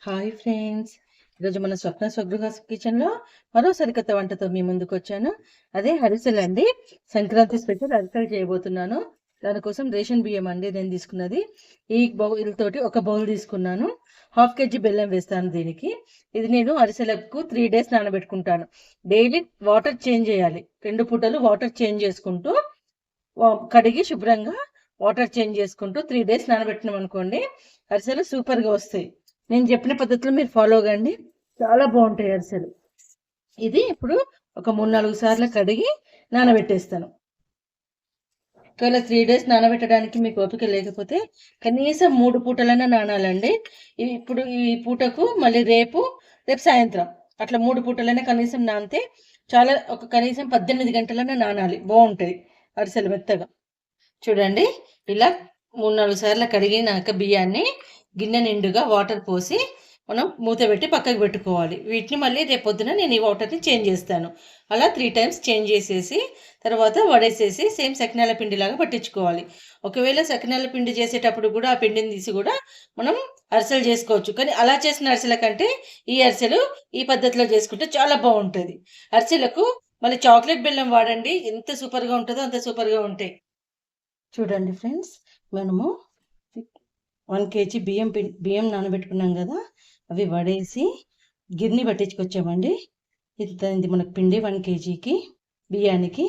Hi friends. ఈరోజు మన స్వప్న స్వగృహ కిచెన్లో మరో సరికొత్త వంటతో మీ ముందుకు వచ్చాను. అదే అరిసెలు అండి. సంక్రాంతి స్పెషల్ అరిసెలు చేయబోతున్నాను. దానికోసం రేషన్ బియ్యం అండి నేను తీసుకున్నది. ఈ బౌల్ తోటి ఒక బౌల్ తీసుకున్నాను. 1/2 kg బెల్లం వేస్తాను దీనికి. ఇది నేను అరిసెలకు 3 days నానబెట్టుకుంటాను. డైలీ వాటర్ చేంజ్ చేయాలి. 2 పూటలు వాటర్ చేంజ్ చేసుకుంటూ కడిగి శుభ్రంగా వాటర్ చేంజ్ చేసుకుంటూ 3 days నానబెట్టినాం అనుకోండి, అరిసెలు సూపర్గా వస్తాయి. నేను చెప్పిన పద్ధతిలో మీరు ఫాలో కండి, చాలా బాగుంటాయి అరిసెలు. ఇది ఇప్పుడు ఒక 3-4 సార్లు కడిగి నానబెట్టేస్తాను. ఒకవేళ 3 days నానబెట్టడానికి మీకు ఓపిక లేకపోతే కనీసం 3 పూటలైనా నానాలండి. ఇప్పుడు ఈ పూటకు మళ్ళీ రేపు సాయంత్రం అట్లా 3 పూటలైనా కనీసం నానితే చాలా, ఒక కనీసం 18 గంటలైనా నానాలి, బాగుంటుంది అరిసెలు మెత్తగా. చూడండి, ఇలా 3-4 సార్లు కడిగినాక బియ్యాన్ని గిన్నె నిండుగా వాటర్ పోసి మనం మూత పెట్టి పక్కకు పెట్టుకోవాలి. వీటిని మళ్ళీ రేపొద్దున నేను ఈ వాటర్ని చేంజ్ చేస్తాను. అలా 3 times చేంజ్ చేసేసి తర్వాత వడేసేసి సేమ్ సకినాల పిండిలాగా పట్టించుకోవాలి. ఒకవేళ సకినాల పిండి చేసేటప్పుడు కూడా ఆ పిండిని తీసి కూడా మనం అరిసెలు చేసుకోవచ్చు. కానీ అలా చేసిన అరిసెల కంటే ఈ అరిసెలు ఈ పద్ధతిలో చేసుకుంటే చాలా బాగుంటుంది. అరిసెలకు మళ్ళీ చాక్లెట్ బెల్లం వాడండి, ఎంత సూపర్గా ఉంటుందో అంత సూపర్గా ఉంటాయి. చూడండి ఫ్రెండ్స్, మనము 1 kg బియ్యం నానబెట్టుకున్నాం కదా, అవి వడేసి గిర్ని పట్టించుకొచ్చామండి. ఇది మనకు పిండి 1 kgకి బియ్యానికి.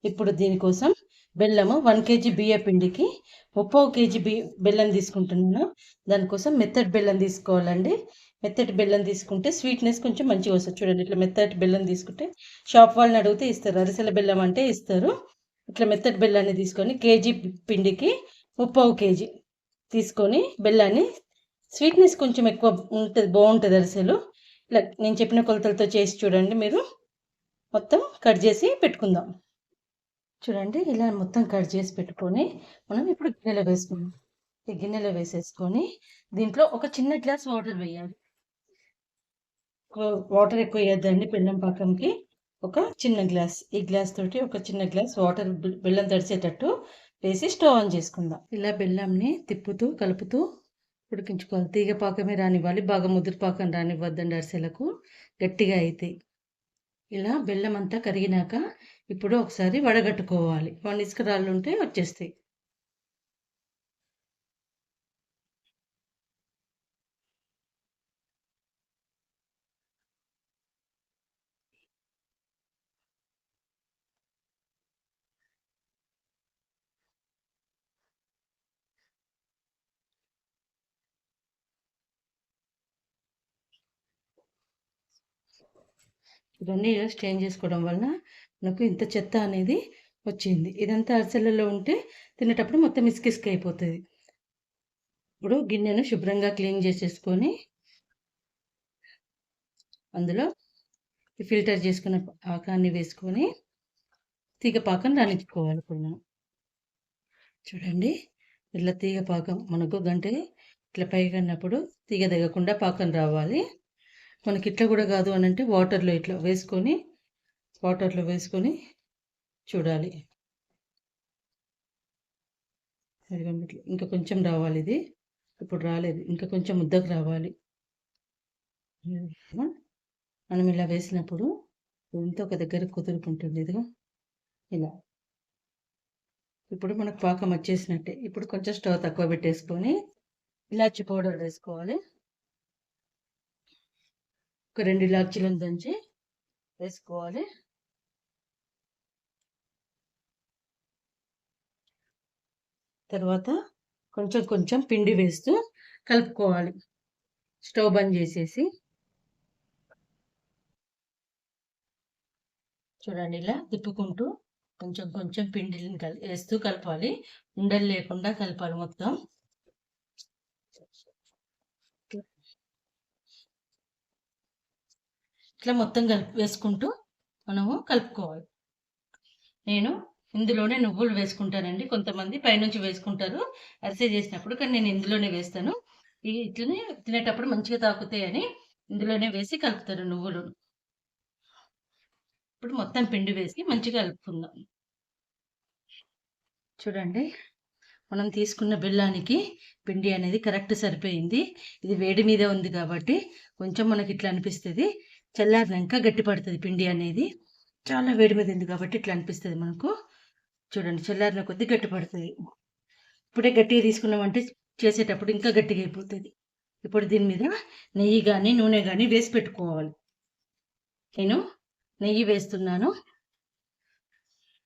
ఇప్పుడు దీనికోసం బెల్లము 1 kg బియ్య పిండికి 30 kg బెల్లం తీసుకుంటున్నాను. దానికోసం మెత్తటి బెల్లం తీసుకోవాలండి. మెత్తటి బెల్లం తీసుకుంటే స్వీట్నెస్ కొంచెం మంచిగా వస్తుంది. చూడండి, ఇట్లా మెత్తటి బెల్లం తీసుకుంటే షాప్ వాళ్ళని అడిగితే ఇస్తారు, అరిసెల బెల్లం అంటే ఇస్తారు. ఇట్లా మెత్తటి బెల్లాన్ని తీసుకొని కేజీ పిండికి 30 kg తీసుకొని బెల్లాన్ని, స్వీట్నెస్ కొంచెం ఎక్కువ ఉంటుంది, బాగుంటుంది అరిసెలు. ఇలా నేను చెప్పిన కొలతలతో చేసి చూడండి. మీరు మొత్తం కట్ చేసి పెట్టుకుందాం. చూడండి, ఇలా మొత్తం కట్ చేసి పెట్టుకొని మనం ఇప్పుడు గిన్నెలో వేసుకుందాం. ఈ గిన్నెలో వేసేసుకొని దీంట్లో ఒక చిన్న గ్లాస్ వాటర్ వేయాలి. వాటర్ ఎక్కువ వేయద్దండి బెల్లం పాకంకి. ఒక చిన్న గ్లాస్, ఈ గ్లాస్ తోటి ఒక చిన్న గ్లాస్ వాటర్ బెల్లం తడిసేటట్టు వేసి స్టవ్ ఆన్ చేసుకుందాం. ఇలా బెల్లంని తిప్పుతూ కలుపుతూ ఉడికించుకోవాలి. తీగ పాకమే రానివ్వాలి, బాగా ముదురు పాకం రానివ్వద్దండి, అరిసెలకు గట్టిగా అవుతాయి. ఇలా బెల్లం అంతా కరిగినాక ఇప్పుడు ఒకసారి వడగట్టుకోవాలి. 1 ఇసుక రాళ్ళు ఉంటే వచ్చేస్తాయి. ఇవన్నీ చేంజ్ చేసుకోవడం వలన నాకు ఇంత చెత్త అనేది వచ్చింది. ఇదంతా అరిసెలలో ఉంటే తినేటప్పుడు మొత్తం ఇసుక అయిపోతుంది. ఇప్పుడు గిన్నెను శుభ్రంగా క్లీన్ చేసేసుకొని అందులో ఫిల్టర్ చేసుకున్న పాకాన్ని వేసుకొని తీగ పాకం రానిచ్చుకోవాలి. ఇప్పుడు మనం చూడండి, ఇట్లా తీగ పాకం మనకు గంటే ఇట్లా పైకి అన్నప్పుడు తీగ దిగకుండా పాకం రావాలి. మనకి ఇట్లా కూడా కాదు అని అంటే వాటర్లో వేసుకొని చూడాలి. ఇంకా కొంచెం రావాలి, ఇది ఇప్పుడు రాలేదు, ఇంకా కొంచెం ముద్దకు రావాలి. మనం ఇలా వేసినప్పుడు ఎంత ఒక దగ్గర కుదురుకుంటుంది. ఇదిగో ఇలా. ఇప్పుడు మనకు పాకం వచ్చేసినట్టే. ఇప్పుడు కొంచెం స్టవ్ తక్కువ పెట్టేసుకొని ఇలాచి పౌడర్ వేసుకోవాలి. ఒక 2 ఇలాచీలను దంచి వేసుకోవాలి. తర్వాత కొంచెం కొంచెం పిండి వేస్తూ కలుపుకోవాలి. స్టవ్ బంద్ చేసేసి చూడండి, ఇలా తిప్పుకుంటూ కొంచెం కొంచెం పిండిని వేస్తూ కలపాలి. ఉండలు లేకుండా కలపాలి మొత్తం. ఇట్లా మొత్తం వేసుకుంటూ మనము కలుపుకోవాలి. నేను ఇందులోనే నువ్వులు వేసుకుంటానండి. కొంతమంది పైనుంచి వేసుకుంటారు అరిసె చేసినప్పుడు, కానీ నేను ఇందులోనే వేస్తాను. ఇట్లనే తినేటప్పుడు మంచిగా తాకుతాయని ఇందులోనే వేసి కలుపుతారు నువ్వులు. ఇప్పుడు మొత్తం పిండి వేసి మంచిగా కలుపుకుందాం. చూడండి, మనం తీసుకున్న బెల్లానికి పిండి అనేది కరెక్ట్ సరిపోయింది. ఇది వేడి మీద ఉంది కాబట్టి కొంచెం మనకి ఇట్లా అనిపిస్తుంది. చల్లారినాక గట్టి పడుతుంది పిండి అనేది. చాలా వేడి మీద ఉంది కాబట్టి ఇట్లా అనిపిస్తుంది మనకు. చూడండి, చల్లారిన కొద్దీ గట్టి పడుతుంది. ఇప్పుడే గట్టిగా తీసుకున్నామంటే చేసేటప్పుడు ఇంకా గట్టిగా అయిపోతుంది. ఇప్పుడు దీని మీద నెయ్యి కానీ నూనె కానీ వేసి పెట్టుకోవాలి. నేను నెయ్యి వేస్తున్నాను.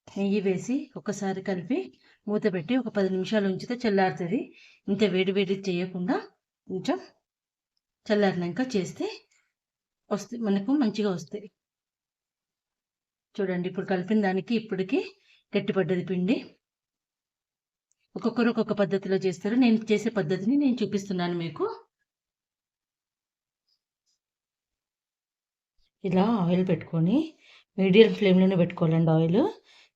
నెయ్యి వేసి ఒకసారి కలిపి మూత పెట్టి ఒక 10 నిమిషాలు ఉంచితే చల్లారుతుంది. ఇంత వేడి వేడి చేయకుండా కొంచెం చల్లారినాక చేస్తే మనకు మంచిగా వస్తాయి. చూడండి, ఇప్పుడు కలిపిన దానికి ఇప్పటికి గట్టిపడ్డది పిండి. ఒక్కొక్కరు ఒక్కొక్క పద్ధతిలో చేస్తారు. నేను చేసే పద్ధతిని నేను చూపిస్తున్నాను మీకు. ఇలా ఆయిల్ పెట్టుకొని మీడియం ఫ్లేమ్లోనే పెట్టుకోవాలండి ఆయిల్.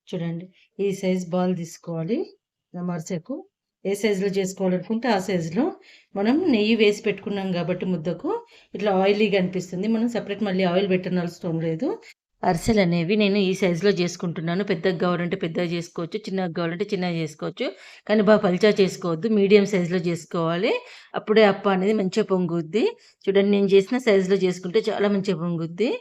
చూడండి, ఈ సైజ్ బాల్ తీసుకోవాలి. మరసకు ఏ సైజులో చేసుకోవాలనుకుంటే ఆ సైజులో మనం నెయ్యి వేసి పెట్టుకున్నాం కాబట్టి ముద్దకు ఇట్లా ఆయిలీగా అనిపిస్తుంది. మనం సపరేట్ మళ్ళీ ఆయిల్ పెట్టనవసరం లేదు. అరిసెలు అనేవి నేను ఈ సైజులో చేసుకుంటున్నాను. పెద్దగా కావాలంటే పెద్దగా చేసుకోవచ్చు, చిన్నగా కావాలంటే చిన్నగా చేసుకోవచ్చు. కానీ బాగా పల్చా చేసుకోవద్దు, మీడియం సైజులో చేసుకోవాలి. అప్పుడే అప్ప అనేది మంచిగా పొంగుద్ది. చూడండి, నేను చేసిన సైజులో చేసుకుంటే చాలా మంచిగా పొంగుద్ది.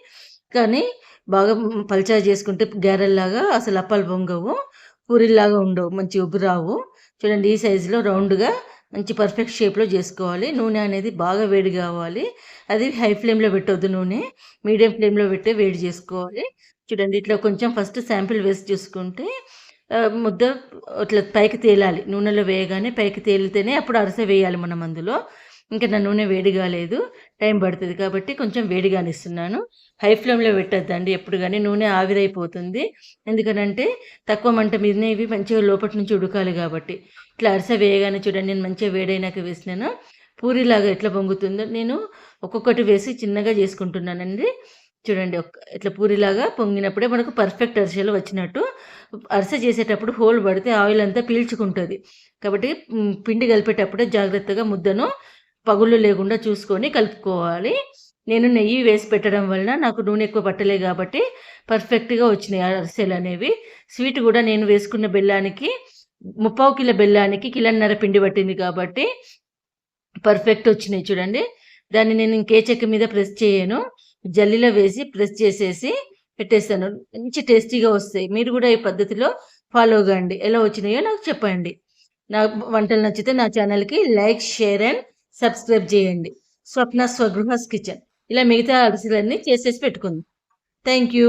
కానీ బాగా పల్చా చేసుకుంటే గారెల్లాగా అసలు అప్పాలు పొంగవు, పూరిల్లాగా ఉండవు, మంచి ఉబ్బు రావు. చూడండి, ఈ సైజులో రౌండ్గా మంచి పర్ఫెక్ట్ షేప్లో చేసుకోవాలి. నూనె అనేది బాగా వేడి కావాలి. అది హై ఫ్లేమ్లో పెట్టవద్దు, నూనె మీడియం ఫ్లేమ్లో పెట్టి వేడి చేసుకోవాలి. చూడండి, ఇట్లా కొంచెం ఫస్ట్ శాంపిల్ వేసి చూసుకుంటే ముద్ద ఇట్లా పైకి తేలాలి. నూనెలో వేయగానే పైకి తేలితేనే అప్పుడు అరిసె వేయాలి మనం అందులో. ఇంకా నా నూనె వేడి కాలేదు, టైం పడుతుంది కాబట్టి కొంచెం వేడిగానిస్తున్నాను. హై ఫ్లేమ్లో పెట్టద్దండి ఎప్పుడు కానీ, నూనె ఆవిరైపోతుంది. ఎందుకనంటే తక్కువ మంట మీదనే ఇవి మంచిగా లోపటి నుంచి ఉడకాలి కాబట్టి. ఇట్లా అరిసె వేయగానే చూడండి, నేను మంచిగా వేడైనాక వేసినాను. పూరిలాగా ఎట్లా పొంగుతుందో నేను ఒక్కొక్కటి వేసి చిన్నగా చేసుకుంటున్నానండి. చూడండి, ఇట్లా పూరిలాగా పొంగినప్పుడే మనకు పర్ఫెక్ట్ అరిసెలు వచ్చినట్టు. అరిసె చేసేటప్పుడు హోల్ పడితే ఆయిల్ అంతా పీల్చుకుంటుంది కాబట్టి పిండి కలిపేటప్పుడే జాగ్రత్తగా ముద్దను పగుళ్ళు లేకుండా చూసుకొని కలుపుకోవాలి. నేను నెయ్యి వేసి పెట్టడం వలన నాకు నూనె ఎక్కువ పట్టలే కాబట్టి పర్ఫెక్ట్గా వచ్చినాయి అరిసెలు అనేవి. స్వీట్ కూడా నేను వేసుకున్న బెల్లానికి 3/4 కిలో బెల్లానికి 1.5 కిలో పిండి పట్టింది కాబట్టి పర్ఫెక్ట్ వచ్చినాయి. చూడండి, దాన్ని నేను ఇంకే చెక్క మీద ప్రెస్ చేయను, జల్లిలో వేసి ప్రెస్ చేసేసి పెట్టేస్తాను. మంచి టేస్టీగా వస్తాయి. మీరు కూడా ఈ పద్ధతిలో ఫాలో కండి. ఎలా వచ్చినాయో నాకు చెప్పండి. నా వంటలు నచ్చితే నా ఛానల్కి లైక్, షేర్ అండ్ సబ్స్క్రైబ్ చేయండి. స్వప్న స్వగృహస్ కిచెన్ ఇలా మిగతా అరిసెలన్నీ చేసేసి పెట్టుకుంది. Thank you.